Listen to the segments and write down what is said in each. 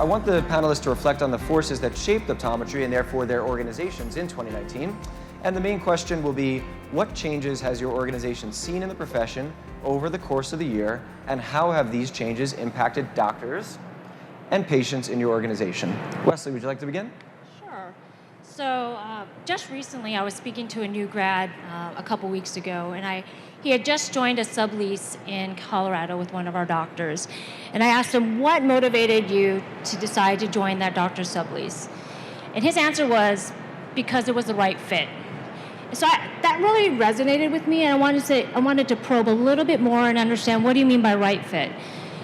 I want the panelists to reflect on the forces that shaped optometry and therefore their organizations in 2019. And the main question will be, what changes has your organization seen in the profession over the course of the year, and how have these changes impacted doctors and patients in your organization? Wesley, would you like to begin? Sure. So just recently I was speaking to a new grad a couple weeks ago, and he had just joined a sublease in Colorado with one of our doctors. And I asked him, what motivated you to decide to join that doctor's sublease? And his answer was, because it was the right fit. So that really resonated with me, and I wanted to probe a little bit more and understand, what do you mean by right fit?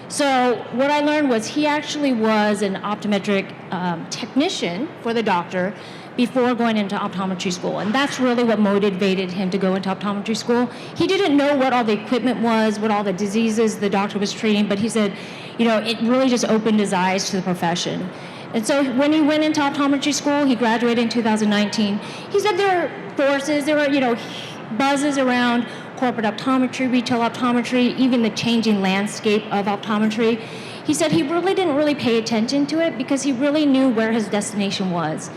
So what I learned was he actually was an optometric technician for the doctor before going into optometry school, and that's really what motivated him to go into optometry school. He didn't know what all the equipment was, what all the diseases the doctor was treating, but he said, it really just opened his eyes to the profession. And so when he went into optometry school, he graduated in 2019, he said there are forces, there were, buzzes around corporate optometry, retail optometry, even the changing landscape of optometry. He said he really didn't pay attention to it because he really knew where his destination was.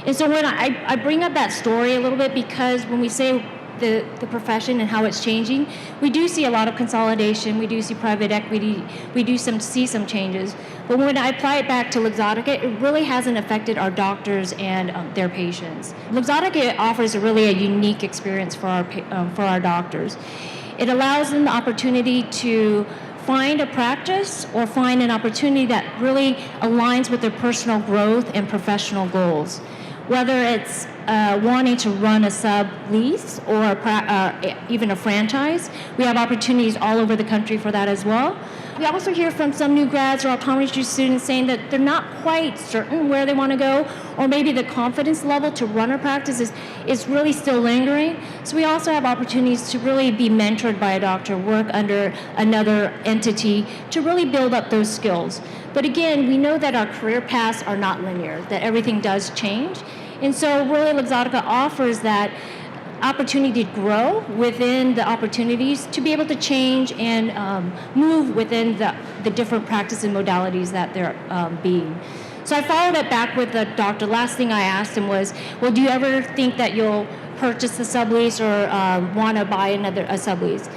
And so when I bring up that story a little bit, because when we say the profession and how it's changing, we do see a lot of consolidation, we do see private equity, we do see some changes. But when I apply it back to Luxottica, it really hasn't affected our doctors and their patients. Luxottica offers a unique experience for our doctors. It allows them the opportunity to find a practice or find an opportunity that really aligns with their personal growth and professional goals. Whether it's wanting to run a sublease or even a franchise, we have opportunities all over the country for that as well. We also hear from some new grads or optometry students saying that they're not quite certain where they want to go, or maybe the confidence level to run a practice is really still lingering. So we also have opportunities to really be mentored by a doctor, work under another entity to really build up those skills. But again, we know that our career paths are not linear, that everything does change. And so really Luxottica offers that opportunity to grow within the opportunities, to be able to change and move within the different practice and modalities that they're being. So I followed it back with the doctor. Last thing I asked him was, well, do you ever think that you'll purchase a sublease or want to buy a sublease?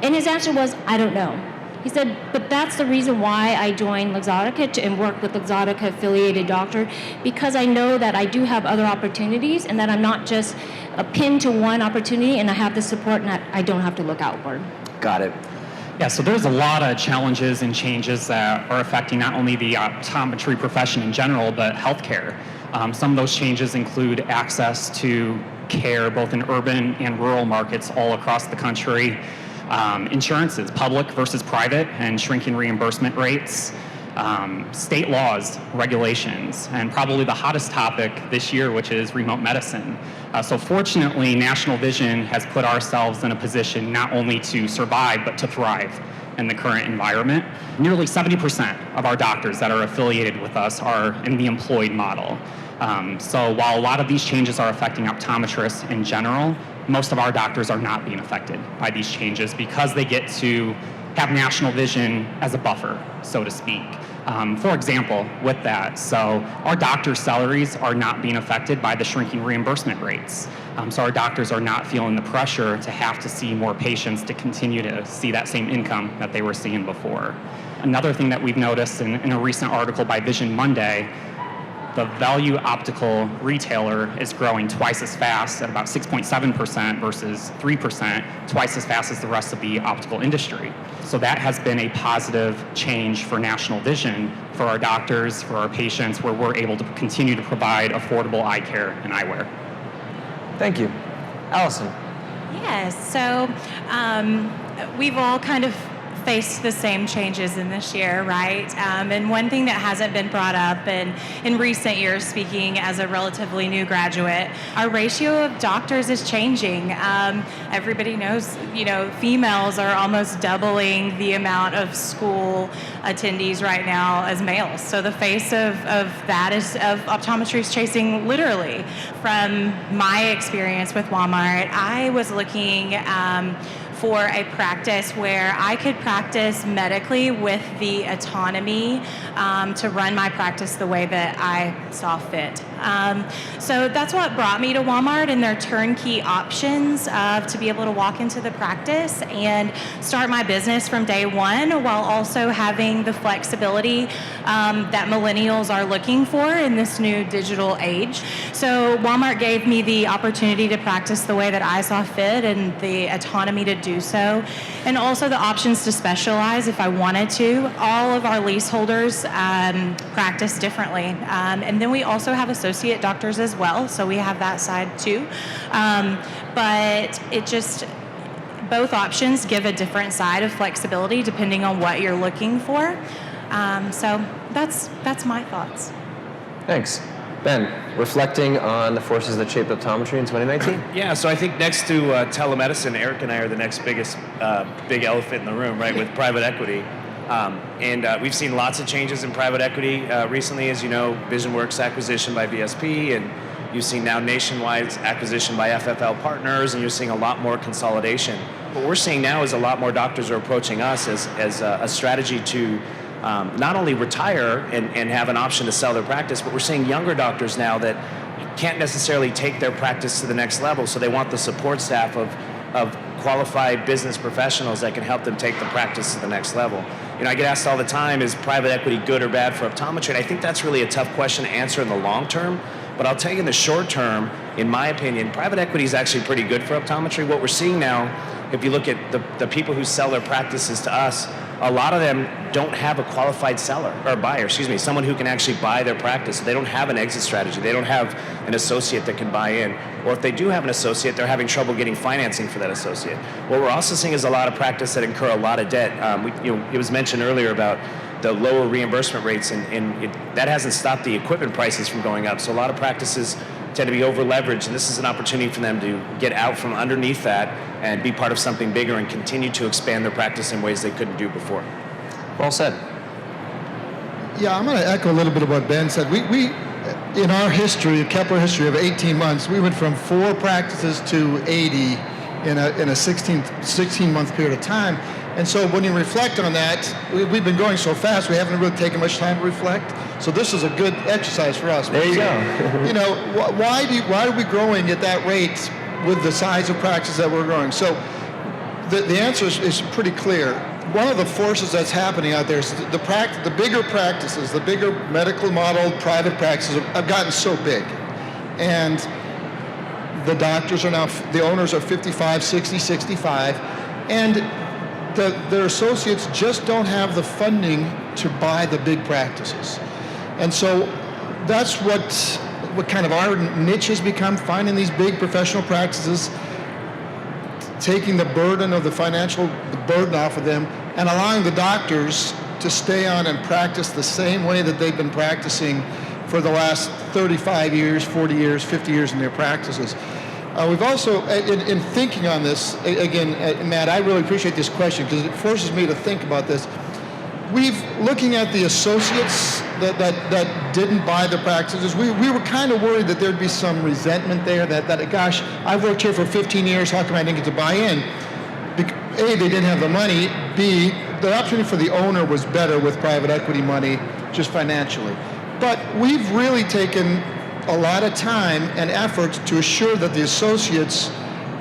And his answer was, I don't know. He said, but that's the reason why I joined Luxottica and work with Luxottica affiliated doctor, because I know that I do have other opportunities and that I'm not just pinned to one opportunity, and I have the support and I don't have to look outward. Got it. Yeah, so there's a lot of challenges and changes that are affecting not only the optometry profession in general, but healthcare. Some of those changes include access to care both in urban and rural markets all across the country. Insurances, public versus private, and shrinking reimbursement rates, state laws, regulations, and probably the hottest topic this year, which is remote medicine. So fortunately, National Vision has put ourselves in a position not only to survive, but to thrive in the current environment. Nearly 70% of our doctors that are affiliated with us are in the employed model. So while a lot of these changes are affecting optometrists in general, most of our doctors are not being affected by these changes because they get to have National Vision as a buffer, so to speak. For example, with that, so our doctors' salaries are not being affected by the shrinking reimbursement rates. So our doctors are not feeling the pressure to have to see more patients to continue to see that same income that they were seeing before. Another thing that we've noticed in a recent article by Vision Monday, the value optical retailer is growing twice as fast at about 6.7% versus 3%, twice as fast as the rest of the optical industry. So that has been a positive change for National Vision, for our doctors, for our patients, where we're able to continue to provide affordable eye care and eyewear. Thank you. Allison. Yes, so we've all kind of faced the same changes in this year, right? And one thing that hasn't been brought up in recent years, speaking as a relatively new graduate, our ratio of doctors is changing. Everybody knows, females are almost doubling the amount of school attendees right now as males. So the face of that is of optometry is chasing literally. From my experience with Walmart, I was looking for a practice where I could practice medically with the autonomy to run my practice the way that I saw fit. So that's what brought me to Walmart and their turnkey options to be able to walk into the practice and start my business from day one, while also having the flexibility that millennials are looking for in this new digital age. So Walmart gave me the opportunity to practice the way that I saw fit and the autonomy to do so, and also the options to specialize if I wanted to. All of our leaseholders practice differently. And then we also have associate doctors as well, so we have that side too. But it just, both options give a different side of flexibility depending on what you're looking for. So that's my thoughts. Thanks. Ben, reflecting on the forces that shaped optometry in 2019? Yeah, so I think next to telemedicine, Eric and I are the next biggest big elephant in the room, right, with private equity. And we've seen lots of changes in private equity recently, as you know, VisionWorks acquisition by VSP, and you've seen now Nationwide's acquisition by FFL Partners, and you're seeing a lot more consolidation. What we're seeing now is a lot more doctors are approaching us as a strategy to not only retire and have an option to sell their practice, but we're seeing younger doctors now that can't necessarily take their practice to the next level, so they want the support staff of qualified business professionals that can help them take the practice to the next level. You know, I get asked all the time, is private equity good or bad for optometry? And I think that's really a tough question to answer in the long term. But I'll tell you in the short term, in my opinion, private equity is actually pretty good for optometry. What we're seeing now, if you look at the people who sell their practices to us, a lot of them don't have a qualified seller or buyer, someone who can actually buy their practice. They don't have an exit strategy. They don't have an associate that can buy in. Or if they do have an associate, they're having trouble getting financing for that associate. What we're also seeing is a lot of practice that incur a lot of debt. It was mentioned earlier about the lower reimbursement rates, and that hasn't stopped the equipment prices from going up. So a lot of practices tend to be over leveraged, and this is an opportunity for them to get out from underneath that and be part of something bigger and continue to expand their practice in ways they couldn't do before. Well said. Yeah, I'm going to echo a little bit of what Ben said. We in our history, Kepler history of 18 months, we went from 4 practices to 80 in a 16-month period of time. And so when you reflect on that, we've been going so fast, we haven't really taken much time to reflect. So this is a good exercise for us. There you go. You know, why are we growing at that rate with the size of practice that we're growing? So the answer is pretty clear. One of the forces that's happening out there is the bigger practices, the bigger medical model private practices have gotten so big. And the doctors are now, the owners are 55, 60, 65, and their associates just don't have the funding to buy the big practices. And so that's what kind of our niche has become, finding these big professional practices, taking the burden of the financial burden off of them, and allowing the doctors to stay on and practice the same way that they've been practicing for the last 35 years, 40 years, 50 years in their practices. We've also, in thinking on this, again, Matt, I really appreciate this question because it forces me to think about this. Looking at the associates that didn't buy the practices, we were kind of worried that there'd be some resentment there, that gosh, I've worked here for 15 years, how come I didn't get to buy in? A, they didn't have the money. B, the opportunity for the owner was better with private equity money, just financially. But we've really taken a lot of time and effort to assure that the associates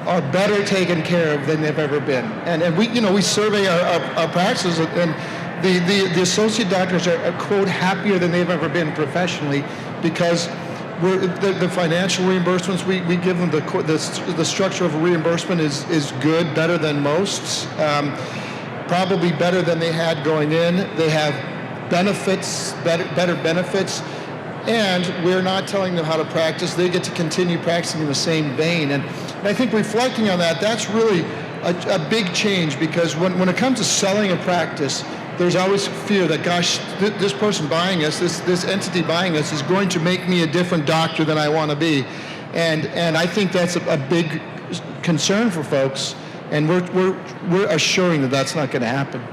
are better taken care of than they've ever been. And we survey our practices, and the associate doctors are, quote, happier than they've ever been professionally because the financial reimbursements we give them, the structure of a reimbursement is good, better than most, probably better than they had going in. They have benefits, better benefits, and we're not telling them how to practice. They get to continue practicing in the same vein. And I think reflecting on that, that's really a big change because when it comes to selling a practice, there's always fear that, gosh, this person buying us, this entity buying us is going to make me a different doctor than I want to be. And I think that's a big concern for folks, and we're assuring that that's not going to happen.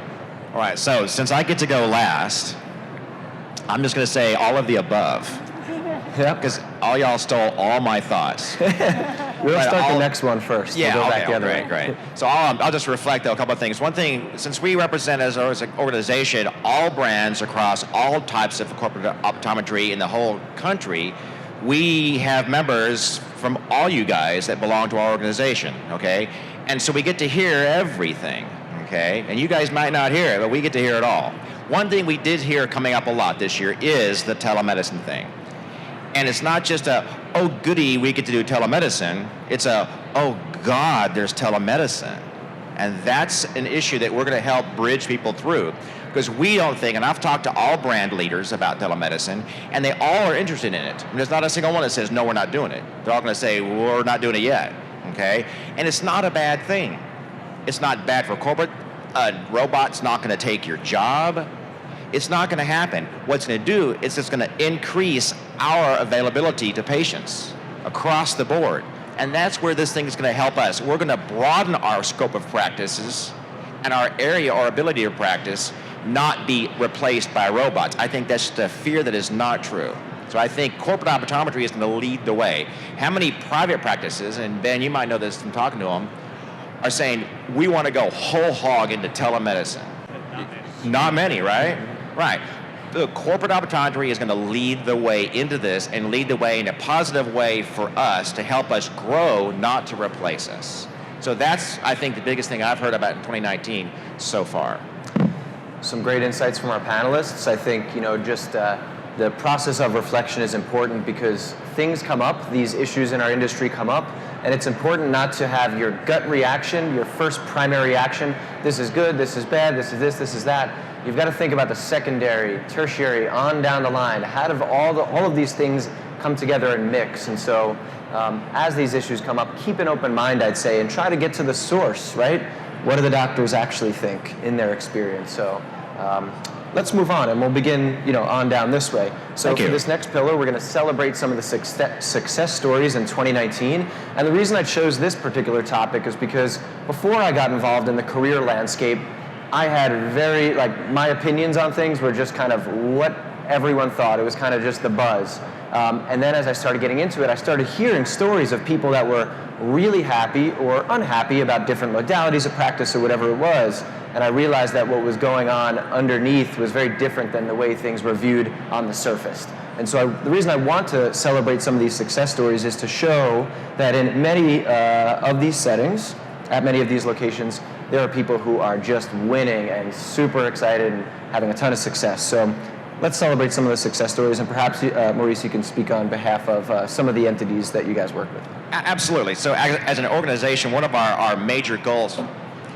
All right, so since I get to go last, I'm just going to say all of the above. Yep. Because all y'all stole all my thoughts. We'll But start the I'll- next one first. Yeah, we'll go okay, back the other great, way. great. So I'll just reflect, though, a couple of things. One thing, since we represent as an organization all brands across all types of corporate optometry in the whole country, we have members from all you guys that belong to our organization, okay? And so we get to hear everything, okay? And you guys might not hear it, but we get to hear it all. One thing we did hear coming up a lot this year is the telemedicine thing. And it's not just a, oh goody, we get to do telemedicine. It's a, oh God, there's telemedicine. And that's an issue that we're going to help bridge people through. Because we don't think, and I've talked to all brand leaders about telemedicine, and they all are interested in it. And there's not a single one that says, no, we're not doing it. They're all going to say, we're not doing it yet, okay? And it's not a bad thing. It's not bad for corporate. A robot's not going to take your job. It's not going to happen. What's going to do is it's going to increase our availability to patients across the board. And that's where this thing is going to help us. We're going to broaden our scope of practices and our area or ability to practice, not be replaced by robots. I think that's the fear that is not true. So I think corporate optometry is going to lead the way. How many private practices, and Ben, you might know this from talking to them, are saying, we want to go whole hog into telemedicine? Not many, right? Right. The corporate optometry is going to lead the way into this and lead the way in a positive way for us to help us grow, not to replace us. So that's, I think, the biggest thing I've heard about in 2019 so far. Some great insights from our panelists. I think, just the process of reflection is important because things come up, these issues in our industry come up, and it's important not to have your gut reaction, your first primary reaction, this is good, this is bad, this is this, this is that. You've got to think about the secondary, tertiary, on down the line. How do all of these things come together and mix? And so as these issues come up, keep an open mind, I'd say, and try to get to the source, right? What do the doctors actually think in their experience? So let's move on, and we'll begin, on down this way. So Thank for you. this next pillar, we're going to celebrate some of the success stories in 2019. And the reason I chose this particular topic is because before I got involved in the career landscape, I had my opinions on things were just kind of what everyone thought. It was kind of just the buzz. And then as I started getting into it, I started hearing stories of people that were really happy or unhappy about different modalities of practice or whatever it was. And I realized that what was going on underneath was very different than the way things were viewed on the surface. And so the reason I want to celebrate some of these success stories is to show that in many of these settings, at many of these locations, there are people who are just winning and super excited and having a ton of success. So let's celebrate some of the success stories, and perhaps, Maurice, you can speak on behalf of some of the entities that you guys work with. Absolutely. So as an organization, one of our major goals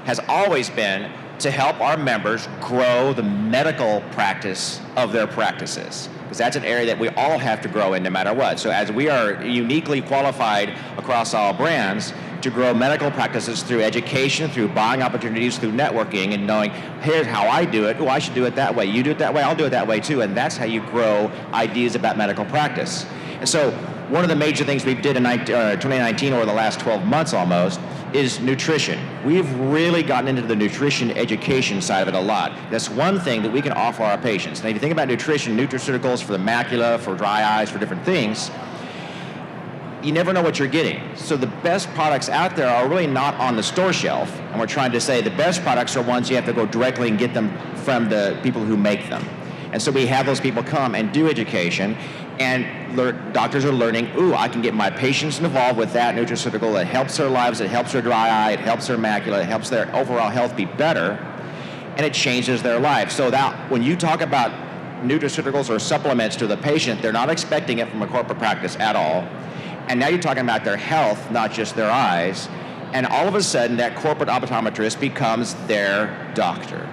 has always been to help our members grow the medical practice of their practices, because that's an area that we all have to grow in no matter what. So as we are uniquely qualified across all brands to grow medical practices through education, through buying opportunities, through networking, and knowing, here's how I do it. Oh, I should do it that way. You do it that way, I'll do it that way too. And that's how you grow ideas about medical practice. And so one of the major things we did in 2019, or the last 12 months almost, is nutrition. We've really gotten into the nutrition education side of it a lot. That's one thing that we can offer our patients. Now, if you think about nutrition, nutraceuticals for the macula, for dry eyes, for different things, you never know what you're getting. So the best products out there are really not on the store shelf. And we're trying to say the best products are ones you have to go directly and get them from the people who make them. And so we have those people come and do education, and doctors are learning, I can get my patients involved with that nutraceutical that helps their lives, it helps their dry eye, it helps their macula, it helps their overall health be better, and it changes their lives. So that when you talk about nutraceuticals or supplements to the patient, they're not expecting it from a corporate practice at all. And now you're talking about their health, not just their eyes. And all of a sudden, that corporate optometrist becomes their doctor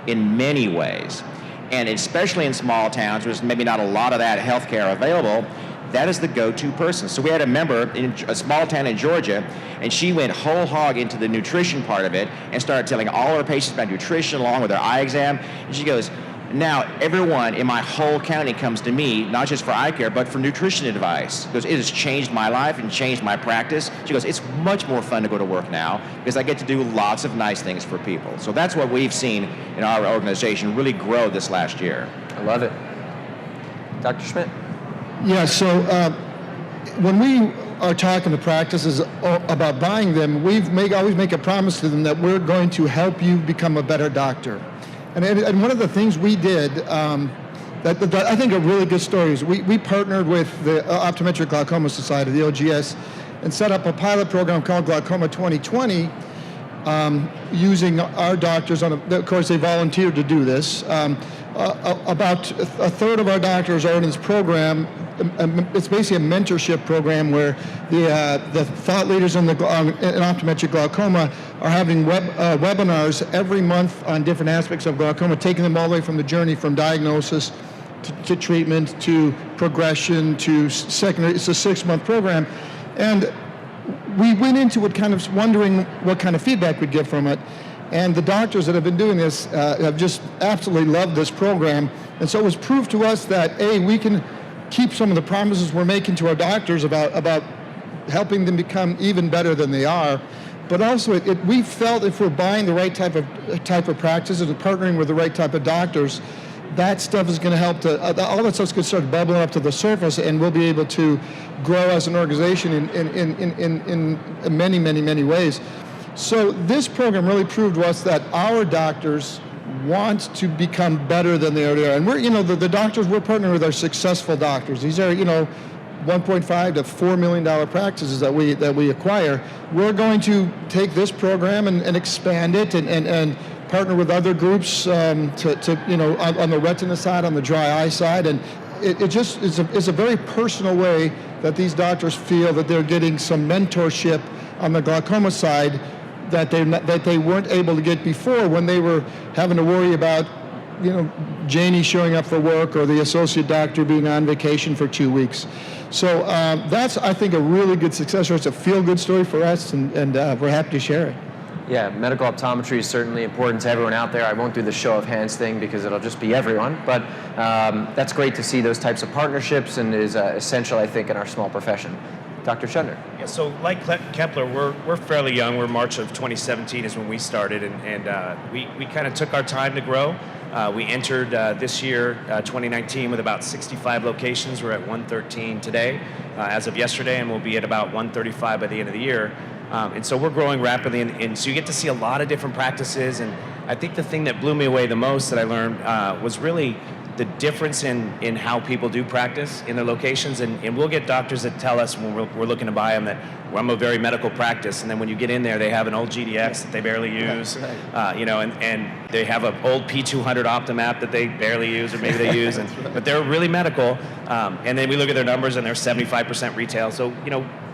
in many ways. And especially in small towns, where there's maybe not a lot of that healthcare available, that is the go-to person. So we had a member in a small town in Georgia, and she went whole hog into the nutrition part of it and started telling all her patients about nutrition along with their eye exam. And she goes, now everyone in my whole county comes to me, not just for eye care, but for nutrition advice. Because it has changed my life and changed my practice. She goes, it's much more fun to go to work now because I get to do lots of nice things for people. So that's what we've seen in our organization really grow this last year. I love it. Dr. Schmidt? Yeah, so when we are talking to practices about buying them, always make a promise to them that we're going to help you become a better doctor. And one of the things we did that I think are really good stories, we partnered with the Optometric Glaucoma Society, the OGS, and set up a pilot program called Glaucoma 2020, using our doctors. Of course, they volunteered to do this. About a third of our doctors are in this program. It's basically a mentorship program where the thought leaders in optometric glaucoma are having webinars every month on different aspects of glaucoma, taking them all the way from the journey from diagnosis to treatment to progression to secondary. It's a 6-month program. And we went into it kind of wondering what kind of feedback we'd get from it. And the doctors that have been doing this have just absolutely loved this program. And so it was proof to us that, A, we can keep some of the promises we're making to our doctors about helping them become even better than they are. But also, we felt if we're buying the right type of practices and partnering with the right type of doctors, that stuff is going to help all that stuff's going to start bubbling up to the surface, and we'll be able to grow as an organization in many, many, many ways. So this program really proved to us that our doctors want to become better than they already are. And we're, the doctors we're partnering with are successful doctors. These are, $1.5 to $4 million practices that we acquire. We're going to take this program and expand it and partner with other groups on the retina side, on the dry eye side, and it just is a very personal way that these doctors feel that they're getting some mentorship on the glaucoma side that they weren't able to get before, when they were having to worry about Janie showing up for work or the associate doctor being on vacation for 2 weeks. So that's, I think, a really good success story. It's a feel-good story for us, and we're happy to share it. Yeah, medical optometry is certainly important to everyone out there. I won't do the show of hands thing because it'll just be everyone, but that's great to see those types of partnerships, and is essential, I think, in our small profession. Dr. Schundner. Yeah, so like Kepler, we're fairly young. We're March of 2017 is when we started, and we kind of took our time to grow. We entered this year, 2019, with about 65 locations. We're at 113 today, as of yesterday, and we'll be at about 135 by the end of the year. And so we're growing rapidly, and so you get to see a lot of different practices. And I think the thing that blew me away the most that I learned was really the difference in how people do practice in their locations. And we'll get doctors that tell us when we're looking to buy them that, well, I'm a very medical practice, and then when you get in there, they have an old GDX that they barely use, and they have an old P200 Optomat that they barely use, or maybe they use, but they're really medical. And then we look at their numbers, and they're 75% retail. So,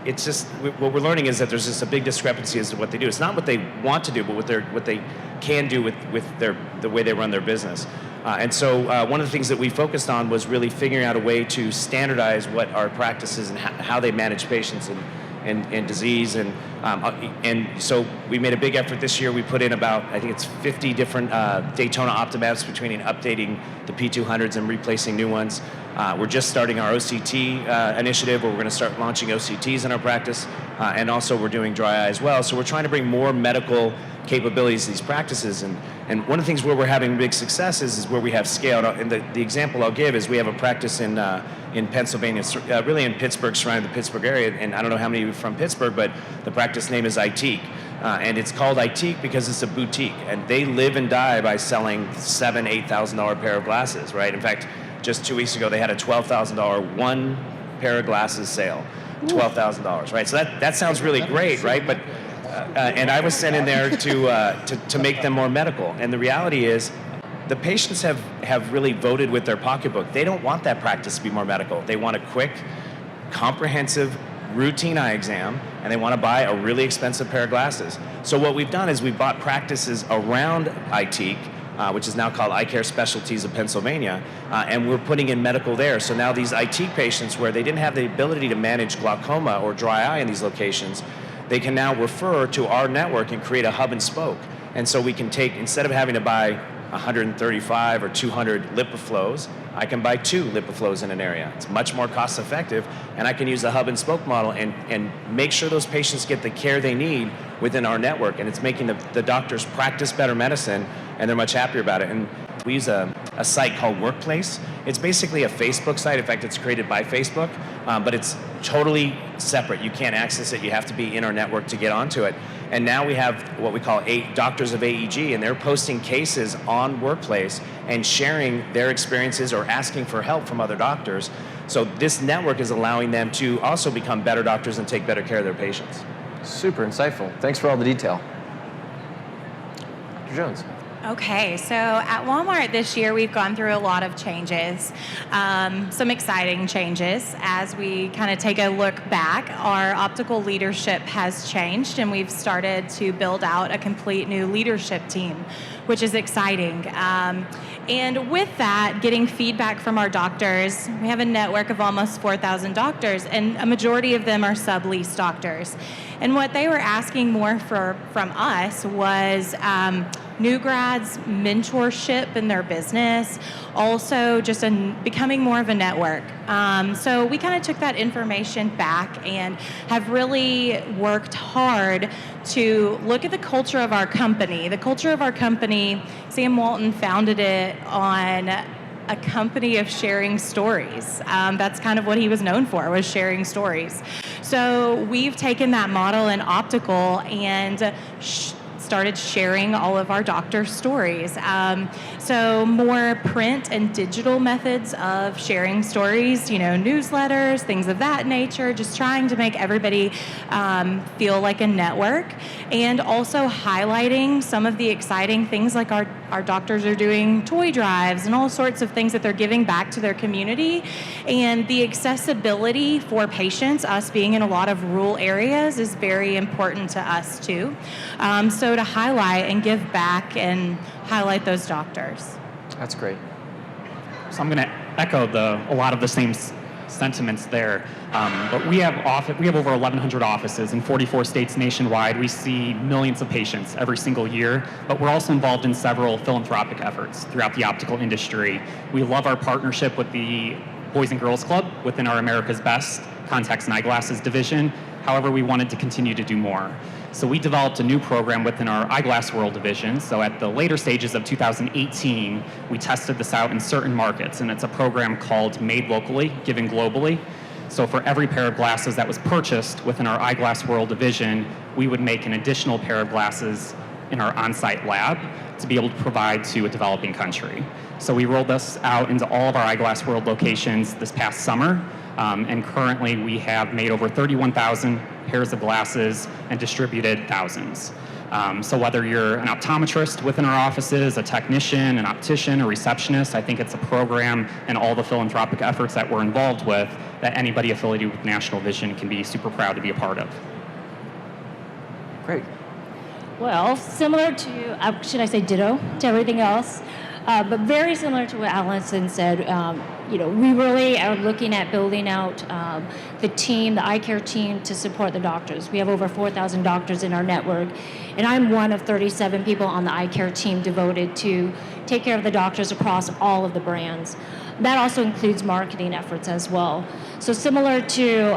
it's just, what we're learning is that there's just a big discrepancy as to what they do. It's not what they want to do, but what they can do with the way they run their business. And so one of the things that we focused on was really figuring out a way to standardize what our practices and how they manage patients and disease. And so we made a big effort this year. We put in about, I think it's 50 different Daytona Optomats between updating the P200s and replacing new ones. We're just starting our OCT initiative, where we're going to start launching OCTs in our practice, and also we're doing dry eye as well. So we're trying to bring more medical capabilities to these practices, and one of the things where we're having big success is where we have scale. And the example I'll give is we have a practice in Pennsylvania, really in Pittsburgh, surrounding the Pittsburgh area, and I don't know how many of you are from Pittsburgh, but the practice name is Eyecare. And it's called Eyecare because it's a boutique, and they live and die by selling $7,000, $8,000 pair of glasses, right? In fact, just 2 weeks ago, they had a $12,000 one pair of glasses sale, $12,000, right? So that sounds really great, right? But and I was sent in there to make them more medical. And the reality is, the patients have really voted with their pocketbook. They don't want that practice to be more medical. They want a quick, comprehensive, routine eye exam, and they want to buy a really expensive pair of glasses. So what we've done is we've bought practices around Eyecare, which is now called Eyecare Specialties of Pennsylvania, and we're putting in medical there. So now these Eyecare patients, where they didn't have the ability to manage glaucoma or dry eye in these locations, they can now refer to our network and create a hub and spoke. And so we can take, instead of having to buy 135 or 200 LipiFlows, I can buy 2 LipiFlows in an area. It's much more cost effective, and I can use the hub and spoke model and make sure those patients get the care they need within our network. And it's making the doctors practice better medicine, and they're much happier about it. And We use a site called Workplace. It's basically a Facebook site. In fact, it's created by Facebook, but it's totally separate. You can't access it. You have to be in our network to get onto it. And now we have what we call doctors of AEG, and they're posting cases on Workplace and sharing their experiences or asking for help from other doctors. So this network is allowing them to also become better doctors and take better care of their patients. Super insightful. Thanks for all the detail. Dr. Jones. Okay, so at Walmart this year, we've gone through a lot of changes, some exciting changes. As we kind of take a look back, our optical leadership has changed, and we've started to build out a complete new leadership team, which is exciting. And with that, getting feedback from our doctors, we have a network of almost 4,000 doctors, and a majority of them are sublease doctors. And what they were asking more from us was new grads, mentorship in their business, also just becoming more of a network. So we kind of took that information back and have really worked hard to look at the culture of our company. The culture of our company, Sam Walton founded it on a company of sharing stories. That's kind of what he was known for, was sharing stories. So we've taken that model in optical and started sharing all of our doctor stories. So more print and digital methods of sharing stories, newsletters, things of that nature, just trying to make everybody feel like a network, and also highlighting some of the exciting things, like our doctors are doing toy drives and all sorts of things that they're giving back to their community. And the accessibility for patients, us being in a lot of rural areas, is very important to us too. So to highlight and give back and highlight those doctors. That's great. So I'm going to echo a lot of the same sentiments there. But we have over 1,100 offices in 44 states nationwide. We see millions of patients every single year, but we're also involved in several philanthropic efforts throughout the optical industry. We love our partnership with the Boys and Girls Club within our America's Best Contacts and Eyeglasses division. However, we wanted to continue to do more. So we developed a new program within our Eyeglass World division. So at the later stages of 2018, we tested this out in certain markets, and it's a program called Made Locally, Given Globally. So for every pair of glasses that was purchased within our Eyeglass World division, we would make an additional pair of glasses in our on-site lab to be able to provide to a developing country. So we rolled this out into all of our Eyeglass World locations this past summer. And currently we have made over 31,000 pairs of glasses and distributed thousands. So whether you're an optometrist within our offices, a technician, an optician, a receptionist, I think it's a program and all the philanthropic efforts that we're involved with that anybody affiliated with National Vision can be super proud to be a part of. Great. Well, similar to, should I say ditto to everything else, but very similar to what Allison said. We really are looking at building out the team, the Eyecare team, to support the doctors. We have over 4,000 doctors in our network, and I'm one of 37 people on the Eyecare team devoted to take care of the doctors across all of the brands. That also includes marketing efforts as well. So similar to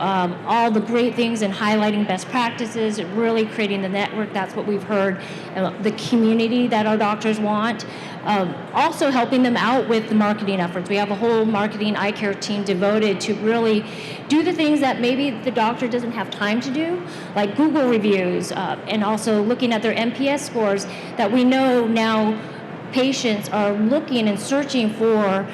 all the great things in highlighting best practices, really creating the network, that's what we've heard, the community that our doctors want. Also helping them out with the marketing efforts. We have a whole marketing Eyecare team devoted to really do the things that maybe the doctor doesn't have time to do, like Google reviews, and also looking at their NPS scores that we know now patients are looking and searching for.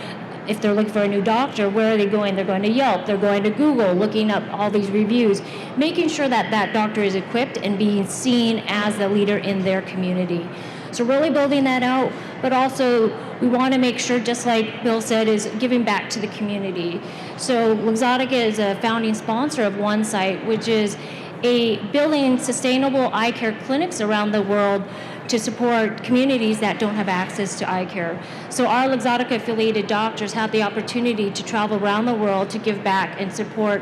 If they're looking for a new doctor, where are they going? They're going to Yelp, they're going to Google, looking up all these reviews, making sure that that doctor is equipped and being seen as the leader in their community. So really building that out, but also we want to make sure, just like Bill said, is giving back to the community. So Luxottica is a founding sponsor of One Site, which is building sustainable eye care clinics around the world to support communities that don't have access to eye care. So our Luxottica affiliated doctors have the opportunity to travel around the world to give back and support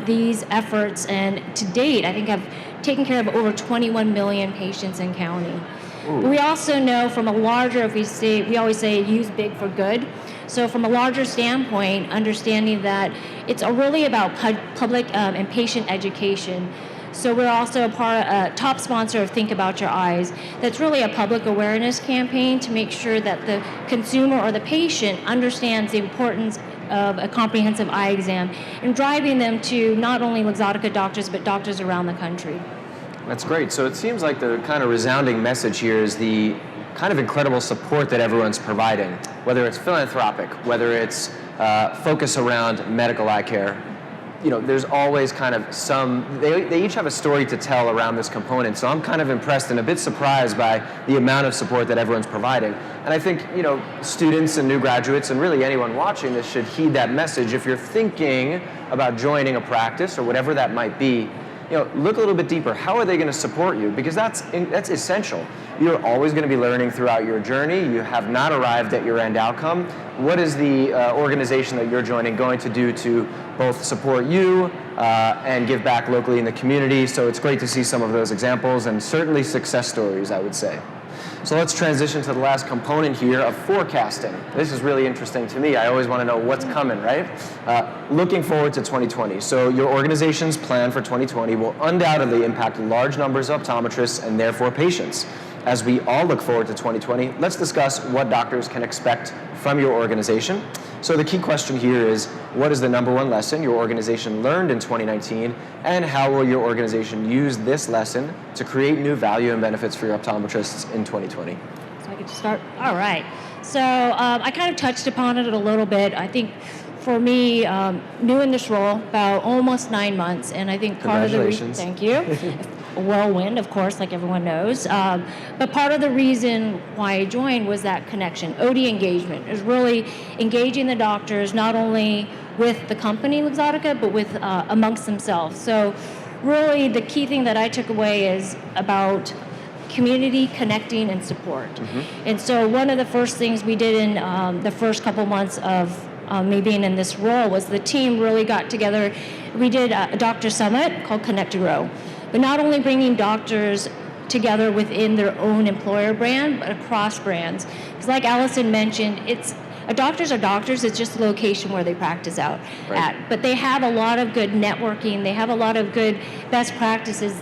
these efforts. And to date, I think I've taken care of over 21 million patients and counting. But we also know from a larger, we always say use big for good. So from a larger standpoint, understanding that it's really about public and patient education. So we're also a top sponsor of Think About Your Eyes. That's really a public awareness campaign to make sure that the consumer or the patient understands the importance of a comprehensive eye exam and driving them to not only Luxottica doctors, but doctors around the country. That's great. So it seems like the kind of resounding message here is the kind of incredible support that everyone's providing, whether it's philanthropic, whether it's focus around medical eye care. You know, there's always kind of they each have a story to tell around this component. So I'm kind of impressed and a bit surprised by the amount of support that everyone's providing. And I think, you know, students and new graduates and really anyone watching this should heed that message. If you're thinking about joining a practice or whatever that might be, you know, look a little bit deeper. How are they going to support you? Because that's essential. You're always going to be learning throughout your journey. You have not arrived at your end outcome. What is the organization that you're joining going to do to both support you and give back locally in the community? So it's great to see some of those examples and certainly success stories, I would say. So let's transition to the last component here of forecasting. This is really interesting to me. I always want to know what's coming, right? Looking forward to 2020. So your organization's plan for 2020 will undoubtedly impact large numbers of optometrists and therefore patients. As we all look forward to 2020, let's discuss what doctors can expect from your organization. So the key question here is, what is the number one lesson your organization learned in 2019, and how will your organization use this lesson to create new value and benefits for your optometrists in 2020? So I get to start? All right. So I kind of touched upon it a little bit. I think for me, new in this role, about almost 9 months, and I think part of the reason, thank you. A whirlwind, of course, like everyone knows. But part of the reason why I joined was that connection. OD engagement is really engaging the doctors, not only with the company Luxottica, but with amongst themselves. So really the key thing that I took away is about community, connecting, and support. Mm-hmm. And so one of the first things we did in the first couple months of me being in this role was the team really got together. We did a doctor summit called Connect to Grow. But not only bringing doctors together within their own employer brand, but across brands. Because like Allison mentioned, doctors are doctors, it's just the location where they practice out at. But they have a lot of good networking, they have a lot of good best practices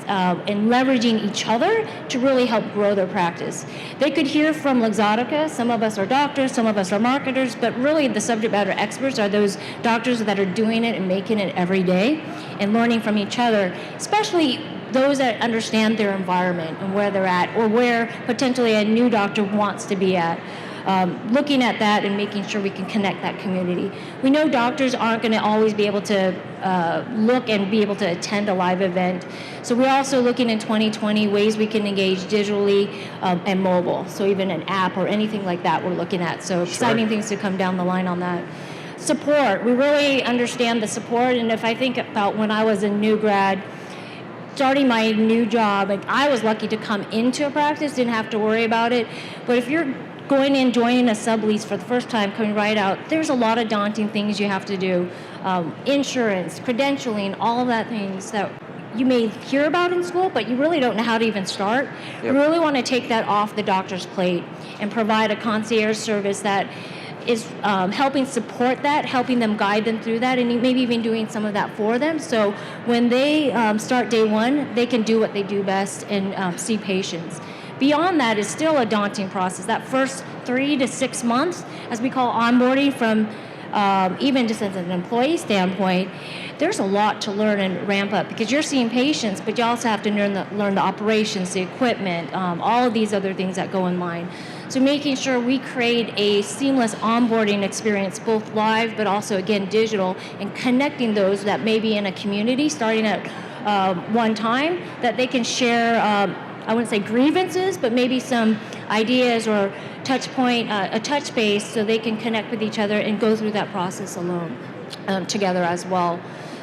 in leveraging each other to really help grow their practice. They could hear from Luxottica, some of us are doctors, some of us are marketers, but really the subject matter experts are those doctors that are doing it and making it every day and learning from each other, especially those that understand their environment and where they're at, or where potentially a new doctor wants to be at. Looking at that and making sure we can connect that community. We know doctors aren't going to always be able to look and be able to attend a live event. So we're also looking in 2020 ways we can engage digitally and mobile. So even an app or anything like that we're looking at. So exciting things to come down the line on that. Support. We really understand the support. And if I think about when I was a new grad, starting my new job, and I was lucky to come into a practice, didn't have to worry about it. But if you're going in, joining a sublease for the first time, coming right out, there's a lot of daunting things you have to do. Insurance, credentialing, all of that things that you may hear about in school, but you really don't know how to even start. Yep. You really want to take that off the doctor's plate and provide a concierge service that is helping support that, helping them guide them through that, and maybe even doing some of that for them. So when they start day one, they can do what they do best and see patients. Beyond that is still a daunting process. That first 3 to 6 months, as we call onboarding from even just as an employee standpoint, there's a lot to learn and ramp up because you're seeing patients, but you also have to learn the operations, the equipment, all of these other things that go in line. So making sure we create a seamless onboarding experience, both live but also, again, digital, and connecting those that may be in a community starting at one time, that they can share, I wouldn't say grievances, but maybe some ideas or a touch base so they can connect with each other and go through that process alone together as well.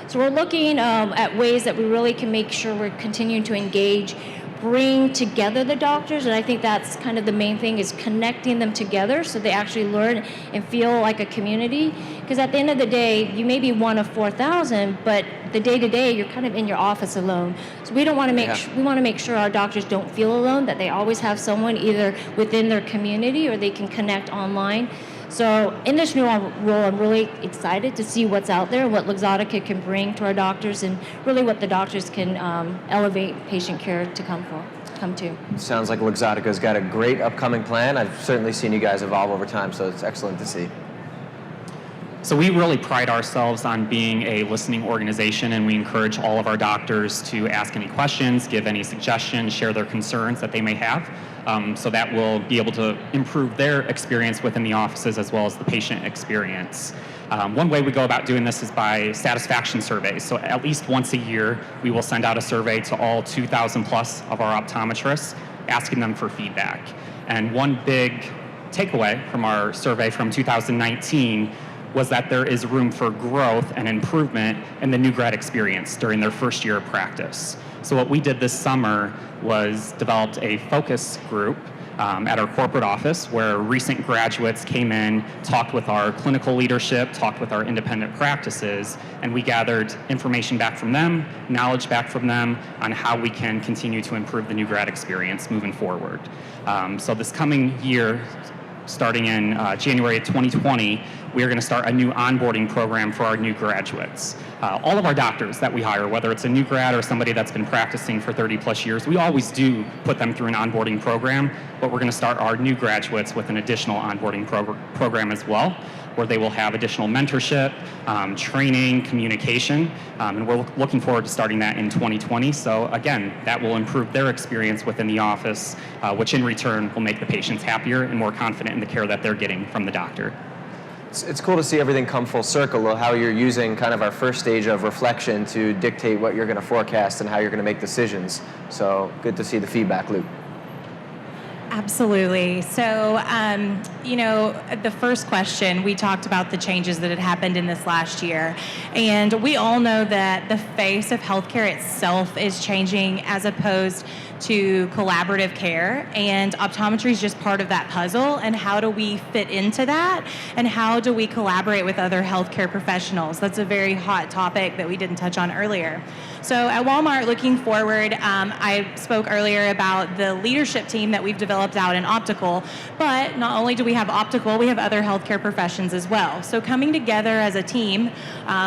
So we're looking at ways that we really can make sure we're continuing to engage, bring together the doctors, and I think that's kind of the main thing, is connecting them together so they actually learn and feel like a community. Because at the end of the day, you may be one of 4,000, but the day-to-day, you're kind of in your office alone. So we don't want to we want to make sure our doctors don't feel alone, that they always have someone either within their community or they can connect online. So in this new role, I'm really excited to see what's out there, what Luxottica can bring to our doctors, and really what the doctors can elevate patient care to come to. Sounds like Luxottica's got a great upcoming plan. I've certainly seen you guys evolve over time, so it's excellent to see. So we really pride ourselves on being a listening organization, and we encourage all of our doctors to ask any questions, give any suggestions, share their concerns that they may have, so that will be able to improve their experience within the offices as well as the patient experience. One way we go about doing this is by satisfaction surveys. So at least once a year, we will send out a survey to all 2,000 plus of our optometrists, asking them for feedback. And one big takeaway from our survey from 2019 was that there is room for growth and improvement in the new grad experience during their first year of practice. So what we did this summer was developed a focus group at our corporate office where recent graduates came in, talked with our clinical leadership, talked with our independent practices, and we gathered information back from them, knowledge back from them on how we can continue to improve the new grad experience moving forward. So this coming year, starting in January of 2020, we are going to start a new onboarding program for our new graduates. All of our doctors that we hire, whether it's a new grad or somebody that's been practicing for 30 plus years, we always do put them through an onboarding program, but we're going to start our new graduates with an additional onboarding program as well, where they will have additional mentorship, training, communication, and we're looking forward to starting that in 2020. So again, that will improve their experience within the office, which in return will make the patients happier and more confident in the care that they're getting from the doctor. It's cool to see everything come full circle, how you're using kind of our first stage of reflection to dictate what you're going to forecast and how you're going to make decisions. So good to see the feedback loop. Absolutely. So, the first question, we talked about the changes that had happened in this last year. And we all know that the face of healthcare itself is changing as opposed to collaborative care. And optometry is just part of that puzzle. And how do we fit into that? And how do we collaborate with other healthcare professionals? That's a very hot topic that we didn't touch on earlier. So at Walmart, looking forward, I spoke earlier about the leadership team that we've developed out in optical, but not only do we have optical, we have other healthcare professions as well. So coming together as a team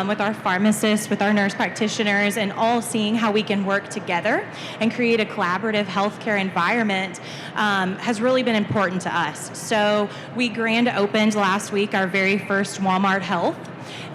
with our pharmacists, with our nurse practitioners, and all seeing how we can work together and create a collaborative healthcare environment has really been important to us. So we grand opened last week our very first Walmart Health.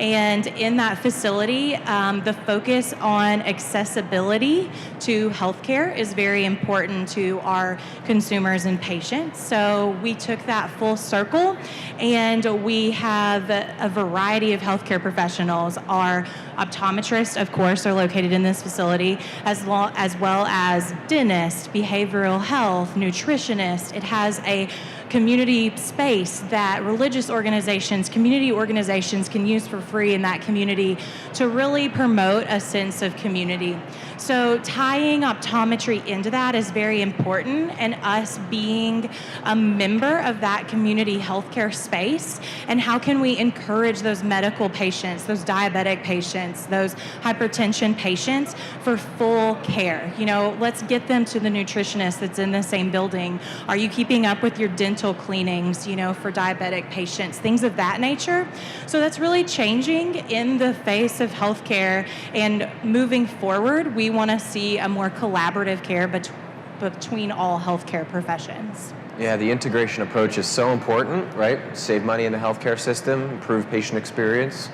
And in that facility, the focus on accessibility to healthcare is very important to our consumers and patients. So we took that full circle, and we have a variety of healthcare professionals. Our optometrists, of course, are located in this facility, as well as dentists, behavioral health, nutritionists. It has a community space that religious organizations, community organizations can use for free in that community to really promote a sense of community. So tying optometry into that is very important, and us being a member of that community healthcare space, and how can we encourage those medical patients, those diabetic patients, those hypertension patients for full care. Let's get them to the nutritionist that's in the same building. Are you keeping up with your dental cleanings, for diabetic patients, things of that nature? So that's really changing in the face of healthcare, and moving forward, we want to see a more collaborative care between all healthcare professions. Yeah, the integration approach is so important, right? Save money in the healthcare system, improve patient experience.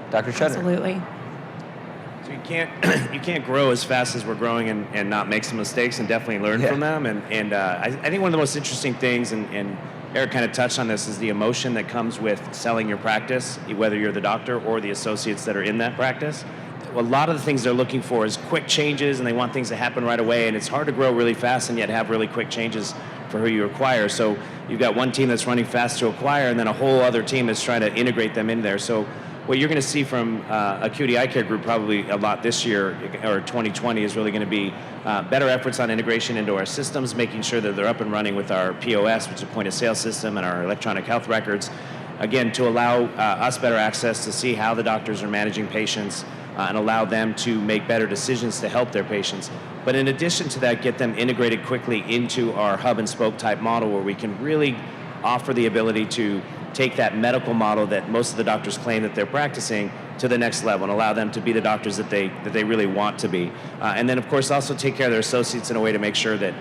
Dr. Shedner. Absolutely. So you can't grow as fast as we're growing and not make some mistakes and definitely learn from them. And I think one of the most interesting things, and Eric kind of touched on this, is the emotion that comes with selling your practice, whether you're the doctor or the associates that are in that practice. A lot of the things they're looking for is quick changes, and they want things to happen right away, and it's hard to grow really fast and yet have really quick changes for who you acquire. So you've got one team that's running fast to acquire, and then a whole other team that's trying to integrate them in there. So what you're going to see from Acuity Eyecare Group probably a lot this year, or 2020, is really going to be better efforts on integration into our systems, making sure that they're up and running with our POS, which is a point of sale system, and our electronic health records, again, to allow us better access to see how the doctors are managing patients, and allow them to make better decisions to help their patients. But in addition to that, get them integrated quickly into our hub and spoke type model, where we can really offer the ability to take that medical model that most of the doctors claim that they're practicing to the next level and allow them to be the doctors that they really want to be. And then, of course, also take care of their associates in a way to make sure that,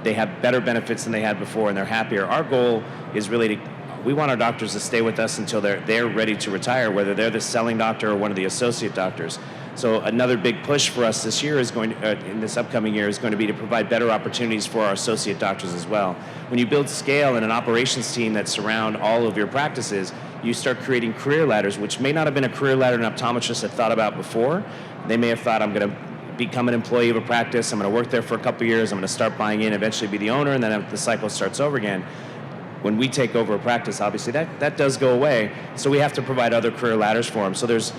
they have better benefits than they had before and they're happier. Our goal is really we want our doctors to stay with us until they're ready to retire, whether they're the selling doctor or one of the associate doctors. So another big push for us this year is in this upcoming year is going to be to provide better opportunities for our associate doctors as well. When you build scale and an operations team that surround all of your practices, you start creating career ladders, which may not have been a career ladder an optometrist had thought about before. They may have thought, I'm going to become an employee of a practice, I'm going to work there for a couple of years, I'm going to start buying in, eventually be the owner, and then the cycle starts over again. When we take over a practice, obviously that does go away. So we have to provide other career ladders for them. So there's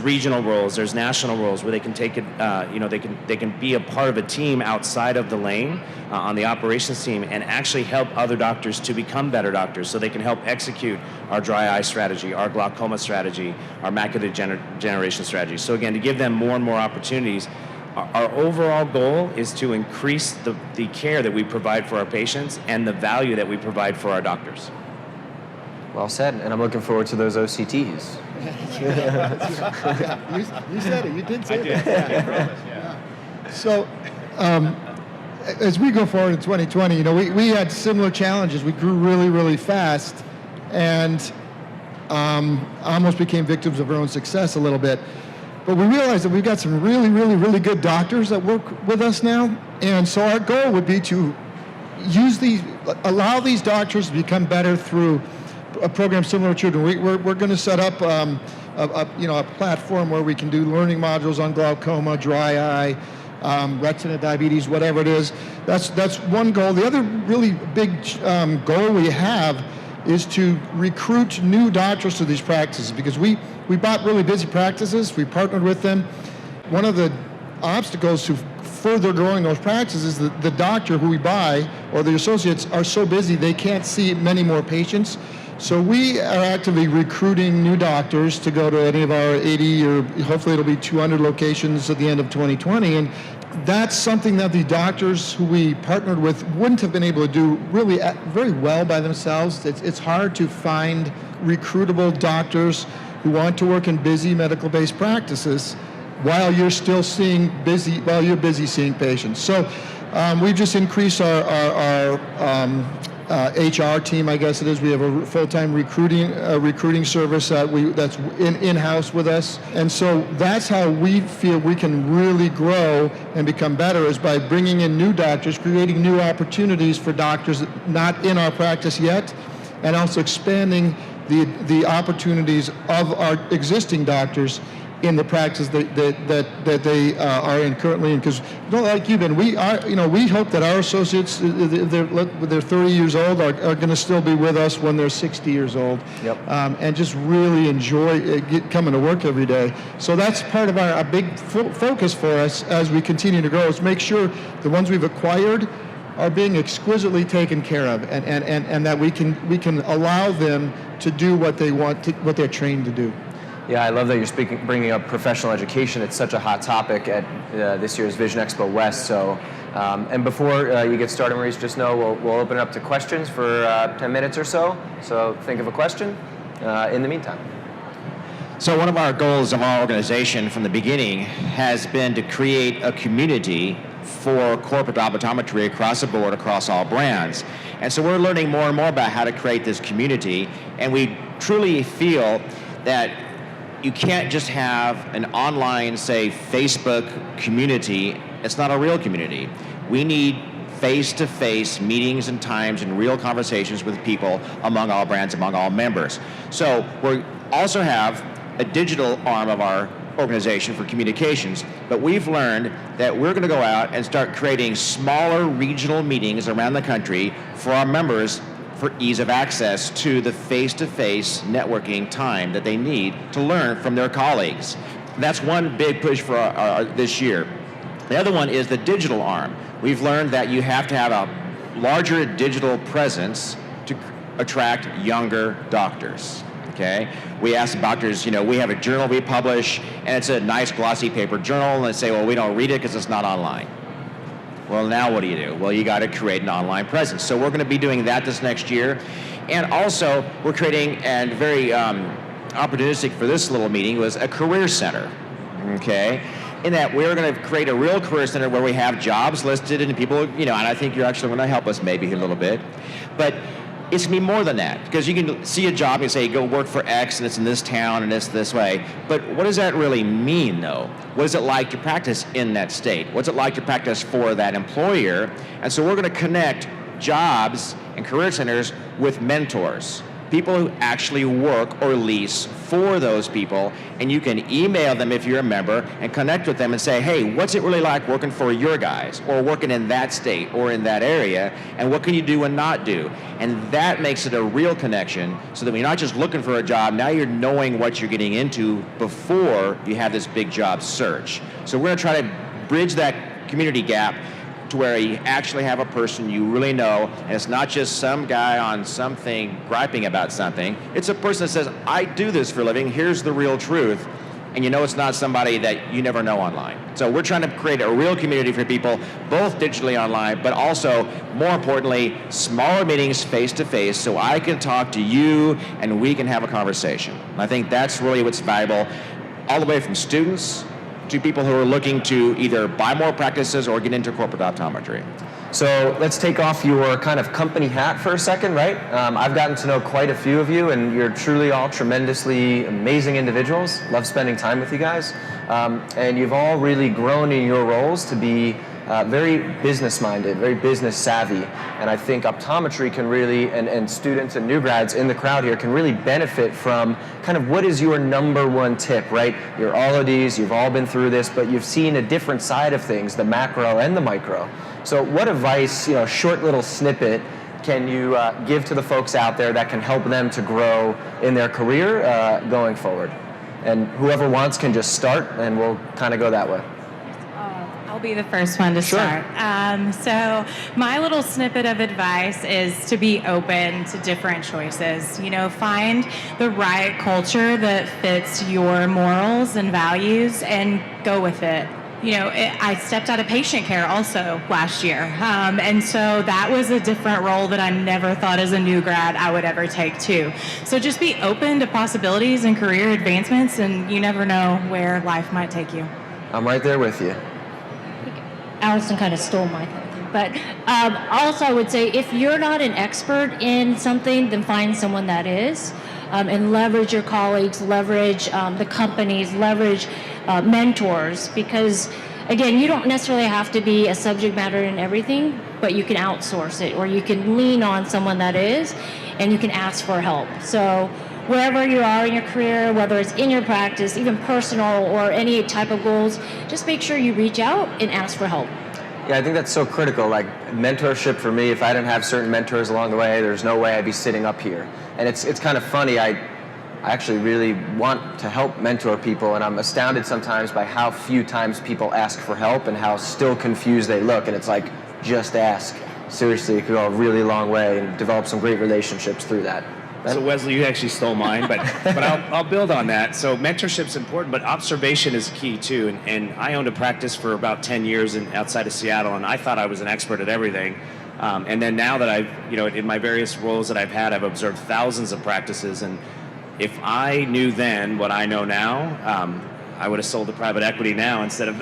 regional roles, there's national roles where they can take it, they can be a part of a team outside of the lane on the operations team and actually help other doctors to become better doctors. So they can help execute our dry eye strategy, our glaucoma strategy, our macular degeneration strategy. So again, to give them more and more opportunities. Our overall goal is to increase the care that we provide for our patients and the value that we provide for our doctors. Well said, and I'm looking forward to those OCTs. Yeah, you said it. You did say it. Yeah. So, as we go forward in 2020, we had similar challenges. We grew really, really fast, and almost became victims of our own success a little bit. But we realized that we've got some really, really, really good doctors that work with us now, and so our goal would be to allow these doctors to become better through a program similar to children. We're going to set up a platform where we can do learning modules on glaucoma, dry eye, retina, diabetes, whatever it is. That's one goal. The other really big goal we have is to recruit new doctors to these practices, because we bought really busy practices. We partnered with them. One of the obstacles to further growing those practices is that the doctor who we buy or the associates are so busy they can't see many more patients. So we are actively recruiting new doctors to go to any of our 80 or hopefully it'll be 200 locations at the end of 2020. And that's something that the doctors who we partnered with wouldn't have been able to do really very well by themselves. It's hard to find recruitable doctors who want to work in busy medical-based practices while you're still you're busy seeing patients. So we've just increased our HR team, I guess it is. We have a full-time recruiting service that's in-house with us. And so that's how we feel we can really grow and become better, is by bringing in new doctors, creating new opportunities for doctors not in our practice yet, and also expanding the opportunities of our existing doctors in the practice that they are in currently in. Because like you've been, we hope that our associates, if they're 30 years old, are going to still be with us when they're 60 years old. Yep. And just really enjoy coming to work every day. So that's part of our big focus for us as we continue to grow, is make sure the ones we've acquired are being exquisitely taken care of, and that we can allow them to do what they want, what they're trained to do. Yeah, I love that you're bringing up professional education. It's such a hot topic at this year's Vision Expo West. So, and before you get started, Maurice, just know we'll open it up to questions for 10 minutes or so. So think of a question in the meantime. So one of our goals of our organization from the beginning has been to create a community for corporate optometry across the board, across all brands. And so we're learning more and more about how to create this community, and we truly feel that you can't just have an online, say, Facebook community. It's not a real community. We need face-to-face meetings and times and real conversations with people among all brands, among all members. So we also have a digital arm of our organization for communications, but we've learned that we're going to go out and start creating smaller regional meetings around the country for our members for ease of access to the face-to-face networking time that they need to learn from their colleagues. That's one big push for this year. The other one is the digital arm. We've learned that you have to have a larger digital presence to attract younger doctors. Okay? We ask the doctors, we have a journal we publish, and it's a nice glossy paper journal, and they say, well, we don't read it because it's not online. Well, now what do? Well, you got to create an online presence. So we're going to be doing that this next year. And also, we're creating, and very opportunistic for this little meeting, was a career center, okay? In that we're going to create a real career center where we have jobs listed and people, and I think you're actually going to help us maybe a little bit. But it's going to be more than that, because you can see a job and say, go work for X, and it's in this town, and it's this way. But what does that really mean, though? What is it like to practice in that state? What's it like to practice for that employer? And so we're going to connect jobs and career centers with mentors, people who actually work or lease for those people, and you can email them if you're a member and connect with them and say, hey, what's it really like working for your guys, or working in that state or in that area, and what can you do and not do? And that makes it a real connection, so that when you're not just looking for a job, now you're knowing what you're getting into before you have this big job search. So we're going to try to bridge that community gap to where you actually have a person you really know, and it's not just some guy on something griping about something. It's a person that says, I do this for a living, here's the real truth, and it's not somebody that you never know online. So we're trying to create a real community for people, both digitally online, but also, more importantly, smaller meetings face-to-face, so I can talk to you and we can have a conversation. And I think that's really what's valuable, all the way from students to people who are looking to either buy more practices or get into corporate optometry. So let's take off your kind of company hat for a second, right? I've gotten to know quite a few of you, and you're truly all tremendously amazing individuals. Love spending time with you guys. And you've all really grown in your roles to be very business-minded, very business-savvy. And I think optometry can really, and students and new grads in the crowd here can really benefit from kind of what is your number one tip, right? You're all of these, you've all been through this, but you've seen a different side of things, the macro and the micro. So what advice, short little snippet, can you give to the folks out there that can help them to grow in their career going forward? And whoever wants can just start, and we'll kind of go that way. I'll be the first one to start. So my little snippet of advice is to be open to different choices. Find the right culture that fits your morals and values and go with it. I stepped out of patient care also last year. And so that was a different role that I never thought as a new grad I would ever take too. So just be open to possibilities and career advancements, and you never know where life might take you. I'm right there with you. Allison kind of stole my thing. But also I would say, if you're not an expert in something, then find someone that is, and leverage your colleagues, leverage the companies, leverage mentors, because again, you don't necessarily have to be a subject matter in everything, but you can outsource it, or you can lean on someone that is, and you can ask for help. So wherever you are in your career, whether it's in your practice, even personal or any type of goals, just make sure you reach out and ask for help. Yeah, I think that's so critical. Like mentorship for me, if I didn't have certain mentors along the way, there's no way I'd be sitting up here. And it's kind of funny, I actually really want to help mentor people, and I'm astounded sometimes by how few times people ask for help and how still confused they look. And it's like, just ask. Seriously, it could go a really long way and develop some great relationships through that. So Wesley, you actually stole mine, but I'll build on that. So mentorship's important, but observation is key too. And I owned a practice for about 10 years outside of Seattle, and I thought I was an expert at everything. And then now that I've, in my various roles that I've had, I've observed thousands of practices. And if I knew then what I know now, I would have sold to private equity now instead of.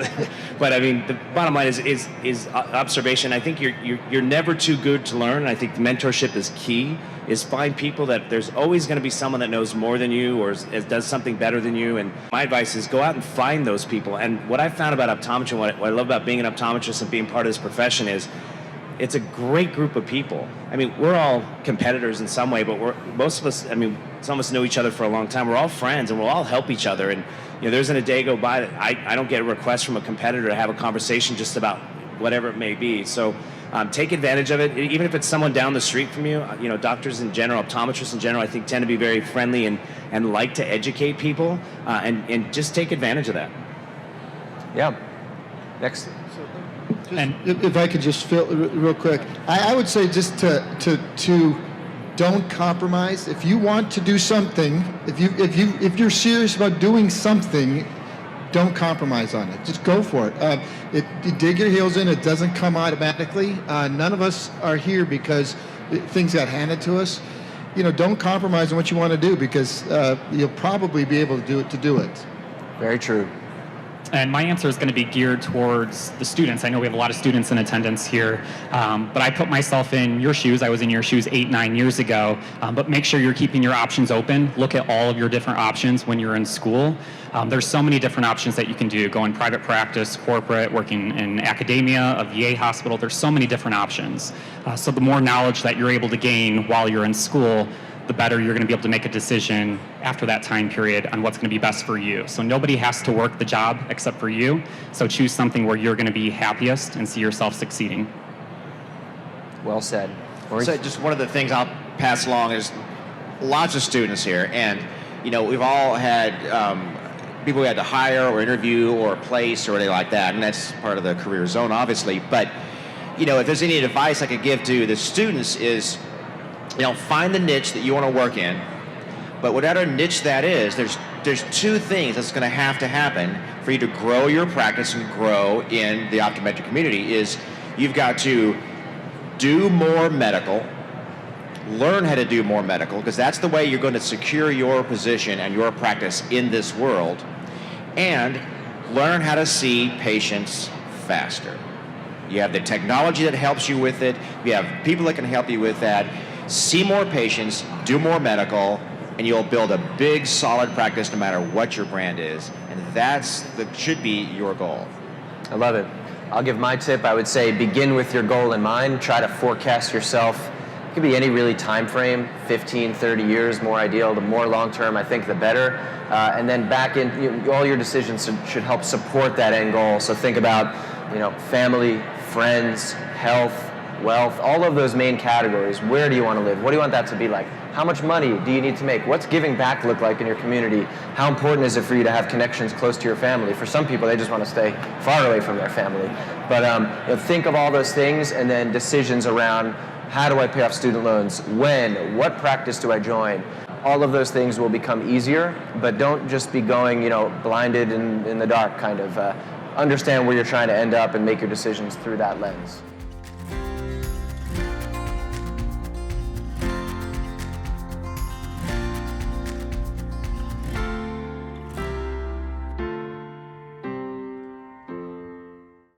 But I mean, the bottom line is observation. I think you're never too good to learn. And I think mentorship is key. Is find people that there's always going to be someone that knows more than you or does something better than you. And my advice is go out and find those people. And what I found about optometry, what I love about being an optometrist and being part of this profession is it's a great group of people. I mean, we're all competitors in some way, but most of us, some of us know each other for a long time. We're all friends and we'll all help each other. And there isn't a day go by that I don't get a request from a competitor to have a conversation just about whatever it may be. So take advantage of it, even if it's someone down the street from you. Doctors in general, optometrists in general, I think tend to be very friendly and like to educate people, and just take advantage of that. Yeah. Next. If I could just fill real quick, I would say just to don't compromise. If you want to do something, if you're serious about doing something, don't compromise on it. Just go for it. You dig your heels in. It doesn't come automatically. None of us are here because things got handed to us. Don't compromise on what you want to do, because you'll probably be able to do it. Very true. And my answer is going to be geared towards the students. I know we have a lot of students in attendance here, but I put myself in your shoes. I was in your shoes 8-9 years ago. But make sure you're keeping your options open. Look at all of your different options when you're in school. There's so many different options that you can do. Go in private practice, corporate, working in academia, a VA hospital. There's so many different options. So the more knowledge that you're able to gain while you're in school, the better you're going to be able to make a decision after that time period on what's going to be best for you. So nobody has to work the job except for you. So choose something where you're going to be happiest and see yourself succeeding. Well said. So just one of the things I'll pass along is lots of students here, and we've all had people we had to hire or interview or place or anything like that, and that's part of the career zone, obviously. But if there's any advice I could give to the students is, find the niche that you want to work in. But whatever niche that is, there's two things that's going to happen for you to grow your practice and grow in the optometric community. Is you've got to do more medical, learn how to do more medical, because that's the way you're going to secure your position and your practice in this world, and learn how to see patients faster. You have the technology that helps you with it. You have people that can help you with that. See more patients, do more medical, and you'll build a big, solid practice no matter what your brand is. And should be your goal. I love it. I'll give my tip. I would say begin with your goal in mind. Try to forecast yourself. It could be any really time frame, 15, 30 years, more ideal. The more long-term, I think, the better. And then back in, all your decisions should help support that end goal. So think about, family, friends, health, wealth, all of those main categories. Where do you want to live? What do you want that to be like? How much money do you need to make? What's giving back look like in your community? How important is it for you to have connections close to your family? For some people, they just want to stay far away from their family. But think of all those things, and then decisions around, how do I pay off student loans? When? What practice do I join? All of those things will become easier, but don't just be going, blinded in the dark, kind of. Understand where you're trying to end up and make your decisions through that lens.